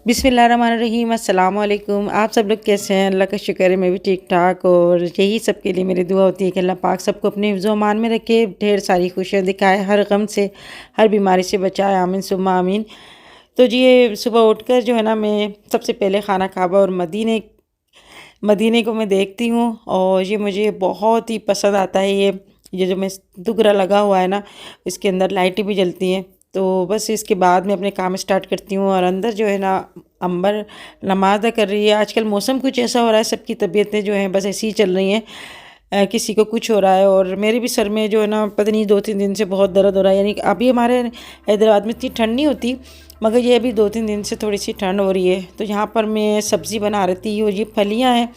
बिस्मिल्लाहिर्रहमानिर्रहीम अस्सलाम वालेकुम। आप सब लोग कैसे हैं? अल्लाह का शुक्र है मैं भी ठीक ठाक। और यही सबके लिए मेरी दुआ होती है कि अल्लाह पाक सबको अपने हिफ्ज़ व अमान में रखे, ढेर सारी खुशियाँ दिखाए, हर गम से हर बीमारी से बचाए, आमीन सुम्मा आमीन। तो जी ये सुबह उठकर जो है ना मैं सबसे पहले खाना काबा और मदीने मदीने को मैं देखती हूँ और ये मुझे बहुत ही पसंद आता है। ये जो मैं दुगरा लगा हुआ है ना, इसके अंदर लाइटें भी जलती हैं। तो बस इसके बाद मैं अपने काम स्टार्ट करती हूँ और अंदर जो है ना अंबर नमाज़ अदा कर रही है। आजकल मौसम कुछ ऐसा हो रहा है, सबकी तबीयतें जो हैं बस ऐसी ही चल रही हैं। किसी को कुछ हो रहा है और मेरे भी सर में जो है ना पता नहीं 2-3 दिन से बहुत दर्द हो रहा है। यानी कि अभी हमारे हैदराबाद में इतनी ठंड नहीं होती, मगर ये अभी 2-3 दिन से थोड़ी सी ठंड हो रही है। तो यहाँ पर मैं सब्ज़ी बना रही थी और ये फलियाँ हैं।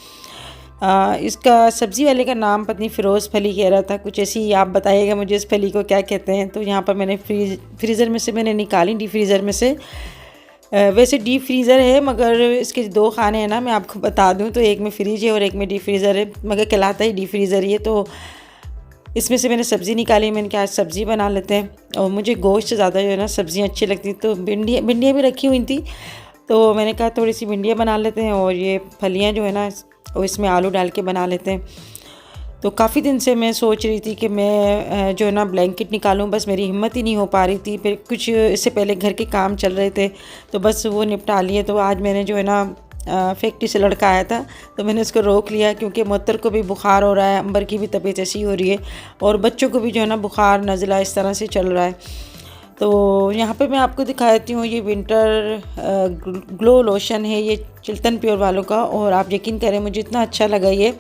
इसका सब्ज़ी वाले का नाम पत्नी फ़िरोज़ फली कह रहा था, कुछ ऐसी ही। आप बताइएगा मुझे इस फली को क्या कहते हैं। तो यहाँ पर मैंने फ्रीज़र में से मैंने निकाली, डीप फ्रीज़र में से। वैसे डीप फ्रीज़र है मगर इसके 2 खाने हैं ना, मैं आपको बता दूं तो एक में फ्रिज है और एक में डीप फ्रीज़र है, मगर कहलाता ही डीप फ्रीज़र ही है। तो इसमें से मैंने सब्ज़ी निकाली, मैंने कहा सब्ज़ी बना लेते हैं। और मुझे गोश्त से ज़्यादा जो है ना सब्ज़ियाँ अच्छी लगती, तो भिंडियाँ भी रखी हुई थी, तो मैंने कहा थोड़ी सी भिंडियाँ बना लेते हैं और ये फलियाँ जो है ना और इसमें आलू डाल के बना लेते हैं। तो काफ़ी दिन से मैं सोच रही थी कि मैं जो है ना ब्लैंकेट निकालूं, बस मेरी हिम्मत ही नहीं हो पा रही थी। फिर कुछ इससे पहले घर के काम चल रहे थे तो बस वो निपटा लिए। तो आज मैंने जो है ना फैक्ट्री से लड़का आया था तो मैंने उसको रोक लिया, क्योंकि मुअत्तर को भी बुखार हो रहा है, अंबर की भी तबीयत ऐसी हो रही है और बच्चों को भी जो है ना बुखार नज़ला इस तरह से चल रहा है। तो यहाँ पे मैं आपको दिखाती हूँ, ये विंटर ग्लो लोशन है, ये चिल्तन प्योर वालों का। और आप यकीन करें मुझे इतना अच्छा लगा ये,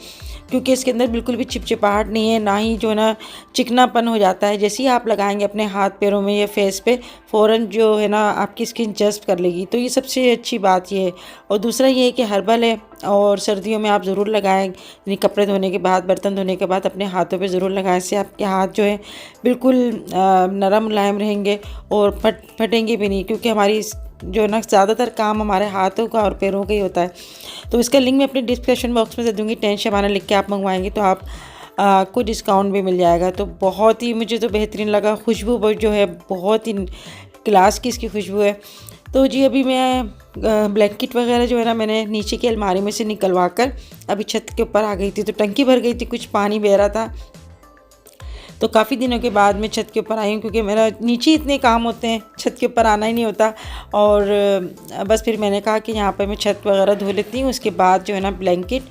क्योंकि इसके अंदर बिल्कुल भी चिपचिपाहट नहीं है, ना ही जो है ना चिकनापन हो जाता है। जैसे ही आप लगाएंगे अपने हाथ पैरों में या फेस पे, फ़ौरन जो है ना आपकी स्किन जस्ट कर लेगी। तो ये सबसे अच्छी बात ये है। और दूसरा ये है कि हर्बल है और सर्दियों में आप ज़रूर लगाएं, यानी कपड़े धोने के बाद, बर्तन धोने के बाद अपने हाथों पे ज़रूर लगाएं। इससे आपके हाथ जो है बिल्कुल नरम मुलायम रहेंगे और फटेंगे भी नहीं, क्योंकि हमारी जो है ना ज़्यादातर काम हमारे हाथों का और पैरों का ही होता है। तो इसका लिंक मैं अपने डिस्क्रिप्शन बॉक्स में दे दूँगी। 10 शबाना लिख के आप मंगवाएंगे तो आप को डिस्काउंट भी मिल जाएगा। तो बहुत ही मुझे तो बेहतरीन लगा, खुशबू जो है बहुत ही क्लास की इसकी खुशबू है। तो जी अभी मैं ब्लैंकेट वगैरह जो है ना मैंने नीचे की अलमारी में से निकलवा कर अभी छत के ऊपर आ गई थी। तो टंकी भर गई थी, कुछ पानी बह रहा था, तो काफ़ी दिनों के बाद मैं छत के ऊपर आई हूँ, क्योंकि मेरा नीचे इतने काम होते हैं, छत के ऊपर आना ही नहीं होता। और बस फिर मैंने कहा कि यहाँ पर मैं छत वगैरह धो लेती हूँ, उसके बाद जो है ना ब्लैंकेट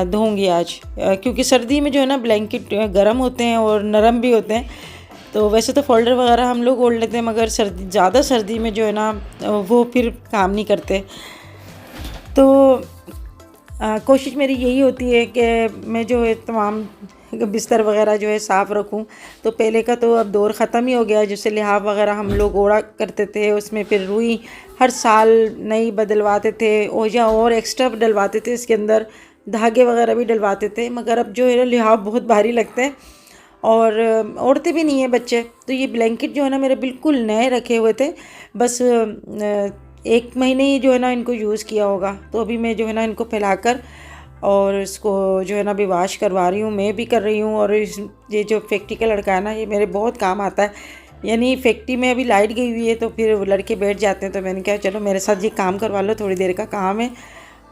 धोऊंगी आज। क्योंकि सर्दी में जो है ना ब्लैंकेट गर्म होते हैं और नरम भी होते हैं। तो वैसे तो फोल्डर वगैरह हम लोग ओढ़ लेते हैं, मगर ज़्यादा सर्दी में जो है ना वो फिर काम नहीं करते। तो कोशिश मेरी यही होती है कि मैं जो है तमाम बिस्तर वगैरह जो है साफ़ रखूं। तो पहले का तो अब दौर ख़त्म ही हो गया, जैसे लिहाफ वगैरह हम लोग ओढ़ा करते थे, उसमें फिर रुई हर साल नई बदलवाते थे और एक्स्ट्रा डलवाते थे, इसके अंदर धागे वगैरह भी डलवाते थे। मगर अब जो है लिहाफ बहुत भारी लगते हैं और ओढ़ते भी नहीं है बच्चे। तो ये ब्लैंकेट जो है ना मेरे बिल्कुल नए रखे हुए थे, बस 1 महीने ही जो है ना इनको यूज़ किया होगा। तो अभी मैं जो है ना इनको फैलाकर और इसको जो है ना अभी वाश करवा रही हूँ, मैं भी कर रही हूँ। और ये जो फैक्ट्री का लड़का है ना, ये मेरे बहुत काम आता है। यानी फैक्ट्री में अभी लाइट गई हुई है तो फिर वो लड़के बैठ जाते हैं, तो मैंने कहा चलो मेरे साथ ये काम करवा लो, थोड़ी देर का काम है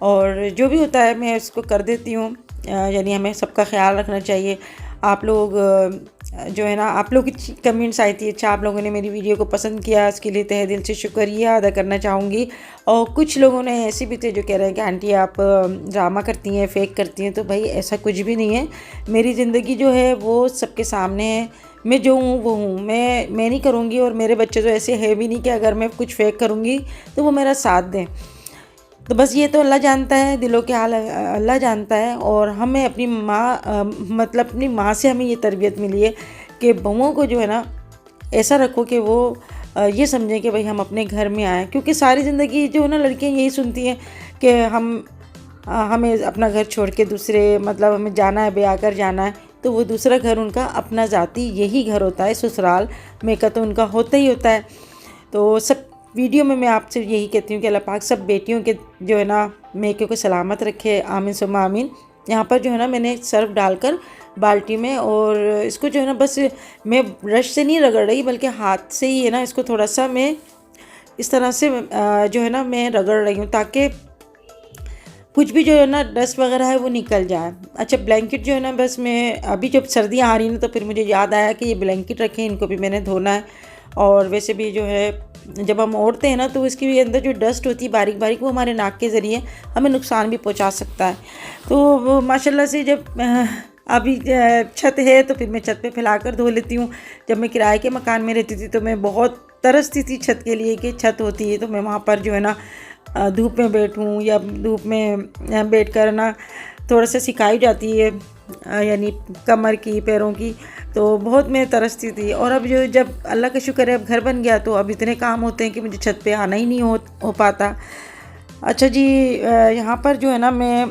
और जो भी होता है मैं इसको कर देती हूँ। यानी हमें सबका ख्याल रखना चाहिए। आप लोग जो है ना, आप लोग की कमेंट्स आई थी, अच्छा आप लोगों ने मेरी वीडियो को पसंद किया, इसके लिए तहे दिल से शुक्रिया अदा करना चाहूँगी। और कुछ लोगों ने ऐसे भी थे जो कह रहे हैं कि आंटी आप ड्रामा करती हैं, फेक करती हैं। तो भाई ऐसा कुछ भी नहीं है, मेरी ज़िंदगी जो है वो सबके सामने है। मैं जो हूँ वो हूँ, मैं नहीं करूँगी। और मेरे बच्चे तो ऐसे है भी नहीं कि अगर मैं कुछ फेक करूँगी तो वो मेरा साथ दें। तो बस ये तो अल्लाह जानता है, दिलों के हाल अल्लाह जानता है। और हमें अपनी माँ मतलब अपनी माँ से हमें ये तरबियत मिली है कि बहुओं को जो है ना ऐसा रखो कि वो ये समझें कि भाई हम अपने घर में आए। क्योंकि सारी ज़िंदगी जो है ना लड़कियाँ यही सुनती हैं कि हमें अपना घर छोड़ के दूसरे, मतलब हमें जाना है, ब्याह कर जाना है। तो वो दूसरा घर उनका अपना ज़ाती यही घर होता है, ससुराल में का तो उनका होता ही होता है। तो सब वीडियो में मैं आपसे यही कहती हूँ कि अल्लाह पाक सब बेटियों के जो है ना मेके को सलामत रखे, आमीन सुम्मा आमीन। यहाँ पर जो है ना मैंने सर्फ डालकर बाल्टी में, और इसको जो है ना बस मैं ब्रश से नहीं रगड़ रही बल्कि हाथ से ही है ना इसको थोड़ा सा मैं इस तरह से जो है ना मैं रगड़ रही हूँ ताकि कुछ भी जो है ना डस्ट वगैरह है वो निकल जाए। अच्छा, ब्लैंकेट जो है ना, बस मैं अभी जब सर्दियाँ आ रही ना तो फिर मुझे याद आया कि ये ब्लैंकेट रखे हैं, इनको भी मैंने धोना है। और वैसे भी जो है जब हम ओढ़ते हैं ना तो इसके भी अंदर जो डस्ट होती है बारीक बारीक, वो हमारे नाक के ज़रिए हमें नुकसान भी पहुंचा सकता है। तो वो माशाल्लाह से जब अभी छत है तो फिर मैं छत पे फैलाकर धो लेती हूँ। जब मैं किराए के मकान में रहती थी तो मैं बहुत तरसती थी छत के लिए कि छत होती है तो मैं वहाँ पर जो है ना धूप में बैठूं, या धूप में बैठ कर ना थोड़ा सा सिकाई जाती है यानी कमर की, पैरों की, तो बहुत मैं तरसती थी। और अब जो जब अल्लाह का शुक्र है अब घर बन गया तो अब इतने काम होते हैं कि मुझे छत पे आना ही नहीं हो पाता। अच्छा जी, यहाँ पर जो है ना मैं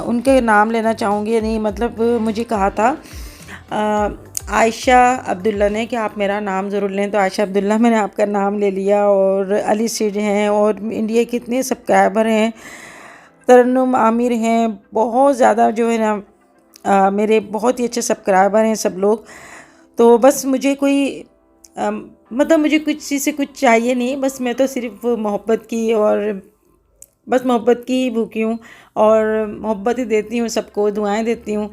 उनके नाम लेना चाहूँगी। नहीं मतलब मुझे कहा था आयशा अब्दुल्ला ने कि आप मेरा नाम ज़रूर लें, तो आयशा अब्दुल्ला मैंने आपका नाम ले लिया। और अली सिड हैं, और इंडिया के इतने सब्सक्राइबर हैं, तरन्नुम आमिर हैं, बहुत ज़्यादा जो है ना मेरे बहुत ही अच्छे सब्सक्राइबर हैं सब लोग। तो बस मुझे कोई मतलब मुझे कुछ चीज़ से कुछ चाहिए नहीं, बस मैं तो सिर्फ मोहब्बत की, और बस मोहब्बत की ही भूखी हूँ और मोहब्बत ही देती हूँ सबको, दुआएं देती हूँ।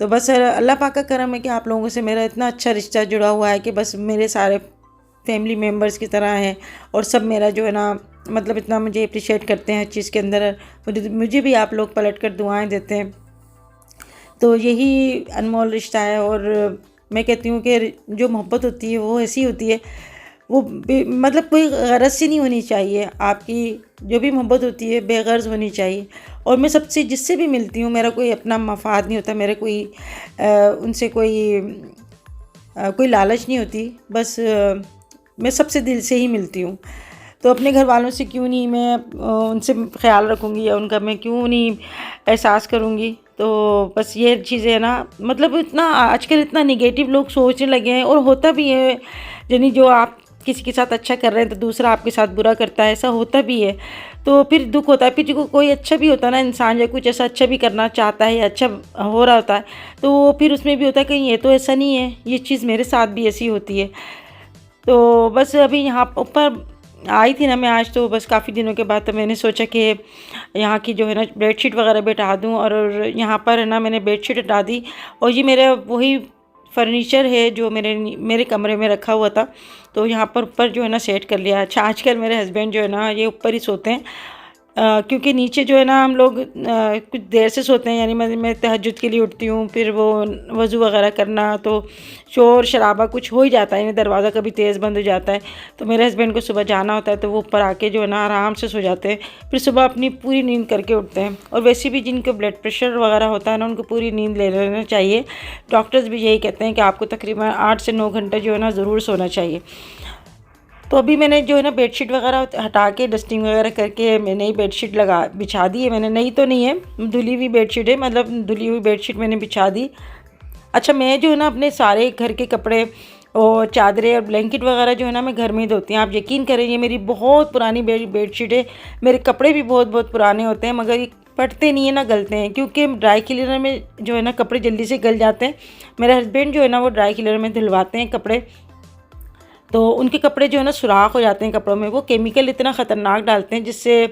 तो बस अल्लाह पाक का करम है कि आप लोगों से मेरा इतना अच्छा रिश्ता जुड़ा हुआ है कि बस मेरे सारे फैमिली मेम्बर्स की तरह हैं, और सब मेरा जो है ना मतलब इतना मुझे अप्रिशिएट करते हैं हर चीज़ के अंदर। मुझे भी आप लोग पलट कर दुआएं देते हैं। तो यही अनमोल रिश्ता है। और मैं कहती हूँ कि जो मोहब्बत होती है वो ऐसी होती है, वो मतलब कोई गरज से नहीं होनी चाहिए। आपकी जो भी मोहब्बत होती है बेगर्ज होनी चाहिए। और मैं सबसे जिससे भी मिलती हूँ मेरा कोई अपना मफाद नहीं होता, मेरे कोई उनसे कोई लालच नहीं होती, बस मैं सबसे दिल से ही मिलती हूँ। तो अपने घर वालों से क्यों नहीं मैं उनसे ख्याल रखूँगी, या उनका मैं क्यों नहीं एहसास करूँगी। तो बस ये चीज़ें है ना, मतलब इतना आजकल इतना निगेटिव लोग सोचने लगे हैं, और होता भी है यानी जो आप किसी के साथ अच्छा कर रहे हैं तो दूसरा आपके साथ बुरा करता है, ऐसा होता भी है। तो फिर दुख होता है। फिर जो कोई अच्छा भी होता है ना इंसान, या कुछ ऐसा अच्छा भी करना चाहता है या अच्छा हो रहा होता है, तो फिर उसमें भी होता है कहीं ये तो ऐसा नहीं है, ये चीज़ मेरे साथ भी ऐसी होती है। तो बस अभी यहाँ ऊपर आई थी ना मैं आज, तो बस काफ़ी दिनों के बाद तो मैंने सोचा कि यहाँ की जो है ना बेडशीट वगैरह बिठा दूँ। और यहाँ पर है ना मैंने बेडशीट हटा दी, और ये मेरा वही फर्नीचर है जो मेरे कमरे में रखा हुआ था, तो यहाँ पर ऊपर जो है ना सेट कर लिया। अच्छा, आजकल मेरे हस्बैंड जो है ना ये ऊपर ही सोते हैं, क्योंकि नीचे जो है ना हम लोग कुछ देर से सोते हैं, यानी मैं तहज्जुद के लिए उठती हूँ, फिर वो वज़ू वगैरह करना, तो शोर शराबा कुछ हो ही जाता है, यानी दरवाज़ा कभी तेज़ बंद हो जाता है। तो मेरे हस्बैंड को सुबह जाना होता है तो वो ऊपर आके जो है ना आराम से सो जाते हैं, फिर सुबह अपनी पूरी नींद करके उठते हैं। और वैसे भी जिनको ब्लड प्रेशर वगैरह होता है ना, उनको पूरी नींद ले लेना चाहिए। डॉक्टर्स भी यही कहते हैं कि आपको तकरीबन 8 से 9 घंटे जो है ना ज़रूर सोना चाहिए। तो अभी मैंने जो है ना बेडशीट वगैरह हटा के डस्टिंग वगैरह करके मैं नई बेडशीट बिछा दी है। मैंने, नई तो नहीं है, धुली हुई बेडशीट है, मतलब धुली हुई बेडशीट मैंने बिछा दी। अच्छा, मैं जो है ना अपने सारे घर के कपड़े और चादरें और ब्लैंकेट वगैरह जो है ना मैं घर में ही धोती हूँ। आप यकीन करें, ये मेरी बहुत पुरानी बेडशीट है। मेरे कपड़े भी बहुत बहुत पुराने होते हैं, मगर ये फटते नहीं है ना गलते हैं, क्योंकि ड्राई क्लीनर में जो है ना कपड़े जल्दी से गल जाते हैं। मेरे हस्बैंड जो है ना वो ड्राई क्लीनर में धुलवाते हैं कपड़े, तो उनके कपड़े जो है ना सुराख हो जाते हैं कपड़ों में। वो केमिकल इतना ख़तरनाक डालते हैं जिससे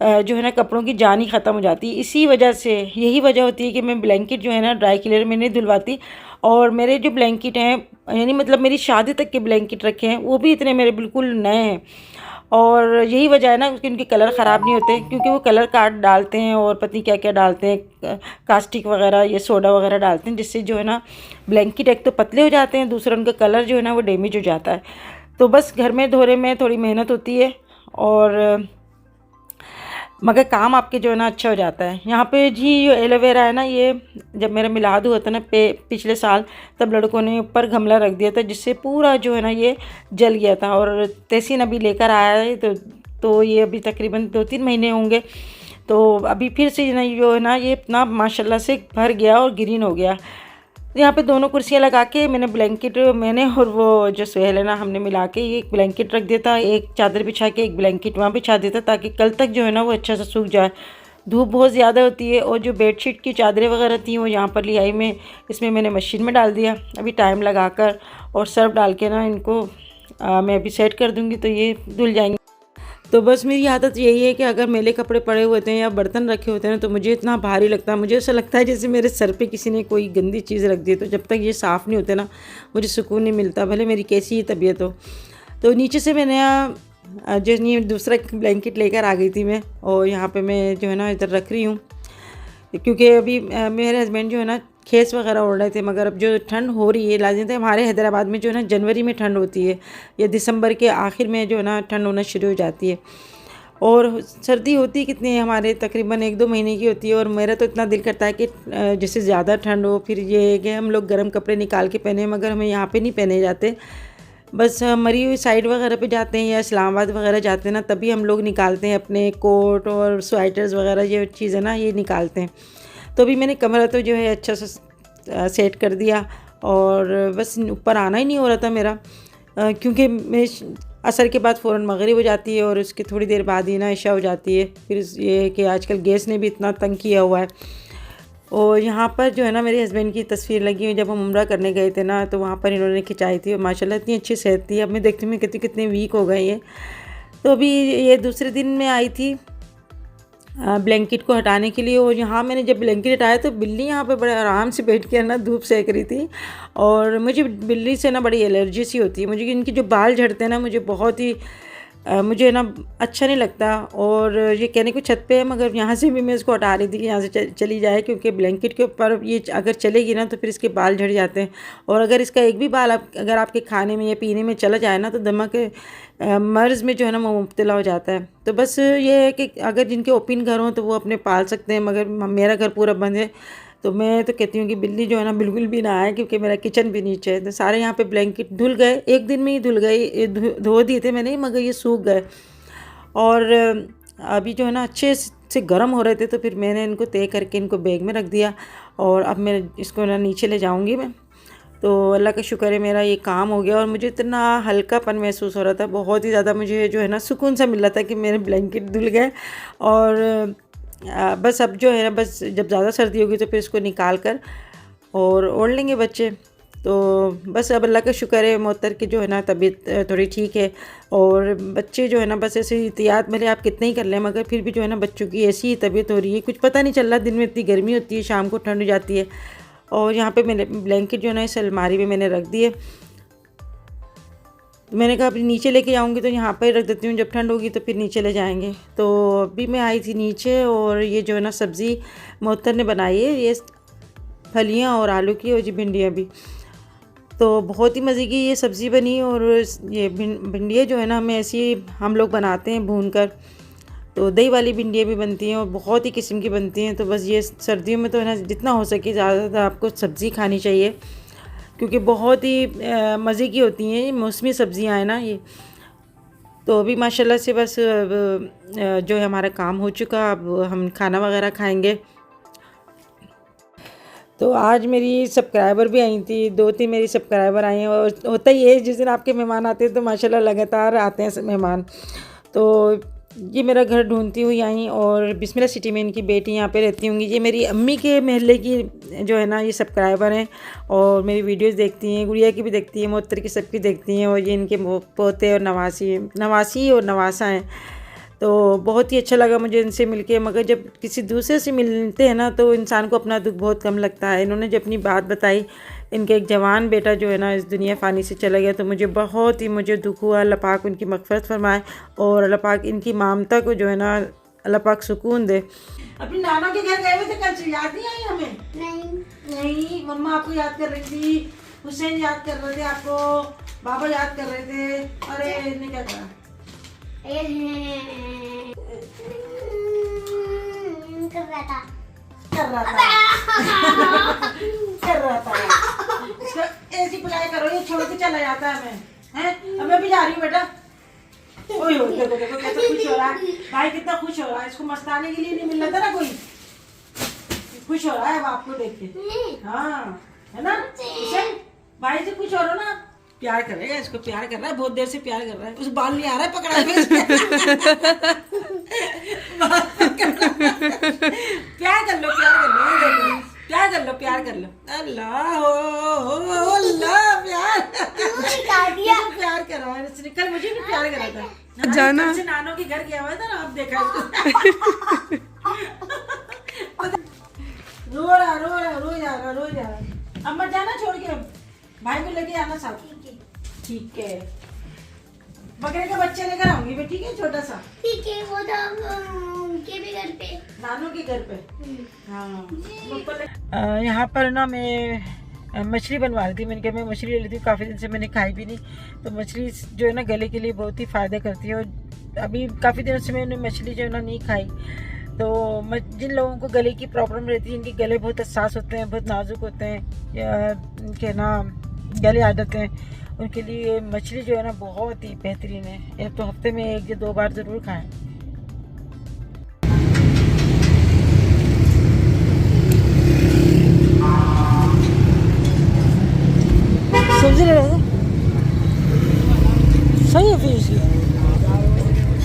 जो है ना कपड़ों की जान ही ख़त्म हो जाती है। इसी वजह से, यही वजह होती है कि मैं ब्लैंकेट जो है ना ड्राई क्लीनर में नहीं धुलवाती। और मेरे जो ब्लैंकेट हैं, यानी मतलब मेरी शादी तक के ब्लैंकेट रखे हैं, वो भी इतने मेरे बिल्कुल नए हैं। और यही वजह है ना कि उनके कलर ख़राब नहीं होते, क्योंकि वो कलर काट डालते हैं और पता नहीं क्या क्या डालते हैं, कास्टिक वगैरह, ये सोडा वगैरह डालते हैं, जिससे जो है ना ब्लैंकेट एक तो पतले हो जाते हैं, दूसरा उनका कलर जो है ना वो डैमेज हो जाता है। तो बस घर में धोने में थोड़ी मेहनत होती है, और मगर काम आपके जो है ना अच्छा हो जाता है। यहाँ पे जी जो एलोवेरा है ना, ये जब मेरा मिलाद हुआ था ना पिछले साल, तब लड़कों ने ऊपर गमला रख दिया था, जिससे पूरा जो है ना ये जल गया था। और तहसीन अभी लेकर आया है, तो ये अभी तकरीबन 2-3 महीने होंगे। तो अभी फिर से ना जो है ना ये इतना माशाल्लाह से भर गया और ग्रीन हो गया। तो यहाँ पे दोनों कुर्सियाँ लगा के मैंने और वो जो सुहेल है ना, हमने मिला के ये एक ब्लैंकेट रख दिया था, एक चादर बिछा के एक ब्लैंकेट वहाँ बिछा दिया था, ताकि कल तक जो है ना वो अच्छा सा सूख जाए। धूप बहुत ज़्यादा होती है। और जो बेडशीट की चादरें वगैरह थी वो यहाँ पर ले आई मैं, इसमें मैंने मशीन में डाल दिया अभी टाइम लगा कर, और सर्फ डाल के ना इनको मैं अभी सेट कर दूँगी तो ये धुल जाएंगे। तो बस मेरी आदत यही है कि अगर मेले कपड़े पड़े हुए होते हैं या बर्तन रखे होते हैं तो मुझे इतना भारी लगता है, मुझे ऐसा लगता है जैसे मेरे सर पे किसी ने कोई गंदी चीज़ रख दी है। तो जब तक ये साफ़ नहीं होते ना मुझे सुकून नहीं मिलता, भले मेरी कैसी ही तबीयत हो। तो नीचे से मैंने जो ये दूसरा ब्लैंकेट लेकर आ गई थी मैं, और यहाँ पे मैं जो है ना इधर रख रही हूँ, क्योंकि अभी मेरे हस्बैंड जो है ना खेस वगैरह ओढ़ रहे थे। मगर अब जो ठंड हो रही है, लाजिम थे हमारे हैदराबाद में जो है ना जनवरी में ठंड होती है या दिसंबर के आखिर में जो है ना ठंड होना शुरू हो जाती है, और सर्दी होती कितनी है हमारे तकरीबन 1-2 महीने की होती है। और मेरा तो इतना दिल करता है कि जैसे ज़्यादा ठंड हो, फिर ये है कि हम लोग गर्म कपड़े निकाल के पहने, मगर हमें यहाँ पे नहीं पहने जाते। बस मरी हुई साइड वगैरह पे जाते हैं या इस्लामाबाद वगैरह जाते हैं ना, तभी हम लोग निकालते हैं अपने कोट और स्वेटर्स वगैरह, ये चीज़ें ना ये निकालते हैं। तो अभी मैंने कमरा तो जो है अच्छा सा सेट कर दिया, और बस ऊपर आना ही नहीं हो रहा था मेरा, क्योंकि मैं असर के बाद फ़ौरन मगरिब हो जाती है और उसके थोड़ी देर बाद ही ना इशा हो जाती है। फिर ये है कि आजकल गैस ने भी इतना तंग किया हुआ है। और यहाँ पर जो है ना मेरे हस्बैंड की तस्वीर लगी हुई, जब हम उम्रा करने गए थे ना तो वहाँ पर इन्होंने खिंचाई थी, और माशाल्लाह इतनी अच्छी सेहत थी। अब मैं देखती हूँ मैं कितने वीक हो गए ये। तो अभी ये दूसरे दिन में आई थी ब्लैंकेट को हटाने के लिए, और यहाँ मैंने जब ब्लैंकेट हटाया तो बिल्ली यहाँ पे बड़े आराम से बैठ के ना धूप सेक रही थी। और मुझे बिल्ली से ना बड़ी एलर्जी सी होती है, मुझे इनके जो बाल झड़ते हैं ना मुझे बहुत ही मुझे ना अच्छा नहीं लगता। और ये कहने को छत पे है, मगर यहाँ से भी मैं इसको हटा रही थी कि यहाँ से चली जाए, क्योंकि ब्लैंकेट के ऊपर ये अगर चलेगी ना तो फिर इसके बाल झड़ जाते हैं। और अगर इसका एक भी बाल अगर आपके खाने में या पीने में चला जाए ना तो दमा के मर्ज़ में जो है ना वो मुब्तला हो जाता है। तो बस ये है कि अगर जिनके ओपन घर हों तो वो अपने पाल सकते हैं, मगर मेरा घर पूरा बंद है। तो मैं तो कहती हूँ कि बिल्ली जो है ना बिल्कुल भी ना आए, क्योंकि मेरा किचन भी नीचे है। तो सारे यहाँ पे ब्लैंकेट धुल गए, एक दिन में ही धुल गए, धो दिए थे मैंने, मगर ये सूख गए। और अभी जो है ना अच्छे से गर्म हो रहे थे, तो फिर मैंने इनको तय करके इनको बैग में रख दिया, और अब मैं इसको ना नीचे ले जाऊँगी मैं। तो अल्लाह का शुक्र है मेरा ये काम हो गया, और मुझे इतना हल्कापन महसूस हो रहा था, बहुत ही ज़्यादा मुझे जो है ना सुकून सा मिल रहा था कि मेरे ब्लैंकेट धुल गए। और बस अब जो है ना बस जब ज़्यादा सर्दी होगी तो फिर इसको निकाल कर और ओढ़ लेंगे बच्चे। तो बस अब अल्लाह का शुक्र है मोहतर की जो है ना तबीयत थोड़ी ठीक है। और बच्चे जो है ना बस ऐसे एहतियात भले आप कितने ही कर लें, मगर फिर भी जो है ना बच्चों की ऐसी ही तबीयत हो रही है, कुछ पता नहीं चल रहा। दिन में इतनी गर्मी होती है, शाम को ठंड हो जाती है। और यहाँ पे मैंने ब्लैंकेट जो है ना इस अलमारी में मैंने रख दिए। तो मैंने कहा अभी नीचे लेके जाऊँगी तो यहाँ पर ही रख देती हूँ, जब ठंड होगी तो फिर नीचे ले जाएंगे। तो अभी मैं आई थी नीचे, और ये जो है ना सब्ज़ी मोहतर ने बनाई है, ये फलियाँ और आलू की, और जी भिंडियाँ भी। तो बहुत ही मज़े की ये सब्ज़ी बनी। और ये भिंडियाँ जो है ना हमें ऐसी हम लोग बनाते हैं भून कर। तो दही वाली भिंडियाँ भी बनती हैं और बहुत ही किस्म की बनती हैं। तो बस ये सर्दियों में तो है ना जितना हो सके ज़्यादा आपको सब्ज़ी खानी चाहिए, क्योंकि बहुत ही मज़े की होती हैं, मौसमी सब्ज़ियाँ हैं ना ये। तो अभी माशाल्लाह से बस जो है हमारा काम हो चुका, अब हम खाना वगैरह खाएंगे। तो आज मेरी सब्सक्राइबर भी आई थी, 2-3 मेरी सब्सक्राइबर आई हैं। और होता ही है जिस दिन आपके मेहमान आते हैं तो माशाल्लाह लगातार आते हैं मेहमान। तो ये मेरा घर ढूंढती हुई आई, और बिस्मिल्लाह सिटी में इनकी बेटी यहाँ पे रहती होंगी। ये मेरी अम्मी के महल्ले की जो है ना ये सब्सक्राइबर हैं, और मेरी वीडियोस देखती हैं, गुड़िया की भी देखती हैं, मोहतर की सबकी देखती हैं। और ये इनके पोते और नवासी और नवासा हैं। तो बहुत ही अच्छा लगा मुझे इनसे मिलके। मगर जब किसी दूसरे से मिलते हैं ना तो इंसान को अपना दुख बहुत कम लगता है। इन्होंने जब अपनी बात बताई, इनके एक जवान बेटा जो है ना इस दुनिया फ़ानी से चला गया, तो मुझे बहुत ही दुख हुआ। अल्लाह पाक उनकी मग़फ़िरत फरमाए, और अल्लाह पाक इनकी मामता को जो है ना अल्लाह पाक सुकून दे। अपनी नाना के घर गए हुए थे कल से, याद नहीं आई हमें? नहीं, मम्मा आपको याद कर रही थी, हुसैन याद कर रहे थे आपको, बाबा याद कर रहे थे। अरे इन्हें क्या करा कर रहा था इसको ऐसी पिटाई करो, ये छोड़ के चला जाता है। मैं अब मैं भी जा रही हूँ बेटा। ओए ओए देखो देखो कैसा खुश हो रहा है भाई, कितना खुश हो रहा है। इसको मस्ताने के लिए नहीं मिल रहा था ना कोई, खुश हो रहा है आपको देख के। हाँ है ना, भाई से खुश हो रहा ना, प्यार करेगा, इसको प्यार कर रहा है, बहुत देर से प्यार कर रहा है। उस बाल नहीं आ रहा है पकड़ा प्यार कर लो, प्यार कर लो, प्यार कर लो। अल्लाह हो अल्लाह, प्यार प्यार कर रहा है, जाना। से नानों के घर गया हुआ था ना, अब देखा इसको। रो रहा। अब मत जाना, छोड़ के भाई को लेके आना साथ। ठीक है, बकरे का बच्चा लेकर आऊंगी मैं, ठीक है, छोटा सा। ठीक है, वो तो उनके भी घर पे, नानों के घर पे। हाँ, यहाँ पर ना मैं मछली बनवा रही थी। मैंने कहा मैं मछली ले लेती हूँ, काफ़ी दिन से मैंने खाई भी नहीं। तो मछली जो है ना गले के लिए बहुत ही फ़ायदा करती है, और अभी काफ़ी दिनों से मैंने मछली जो है ना नहीं खाई। तो जिन लोगों को गले की प्रॉब्लम रहती है, जिनके गले बहुत हसास होते हैं, बहुत नाजुक होते हैं, या इनके ना गले आ जाते हैं, उनके लिए मछली जो है ना बहुत ही बेहतरीन है। एक तो हफ्ते में 1 या 2 बार ज़रूर खाएं। सब्जी ले रहे थे, सही है फिर इसकी।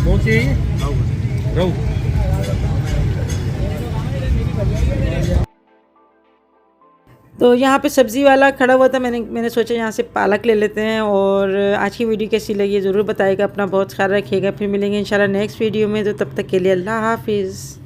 कौन सी है? रोहू। तो यहाँ पे सब्ज़ी वाला खड़ा हुआ था, मैंने सोचा यहाँ से पालक ले लेते हैं। और आज की वीडियो कैसी लगी ज़रूर बताइएगा, अपना बहुत ख्याल रखिएगा। फिर मिलेंगे इंशाल्लाह नेक्स्ट वीडियो में, तो तब तक के लिए अल्लाह हाफिज़।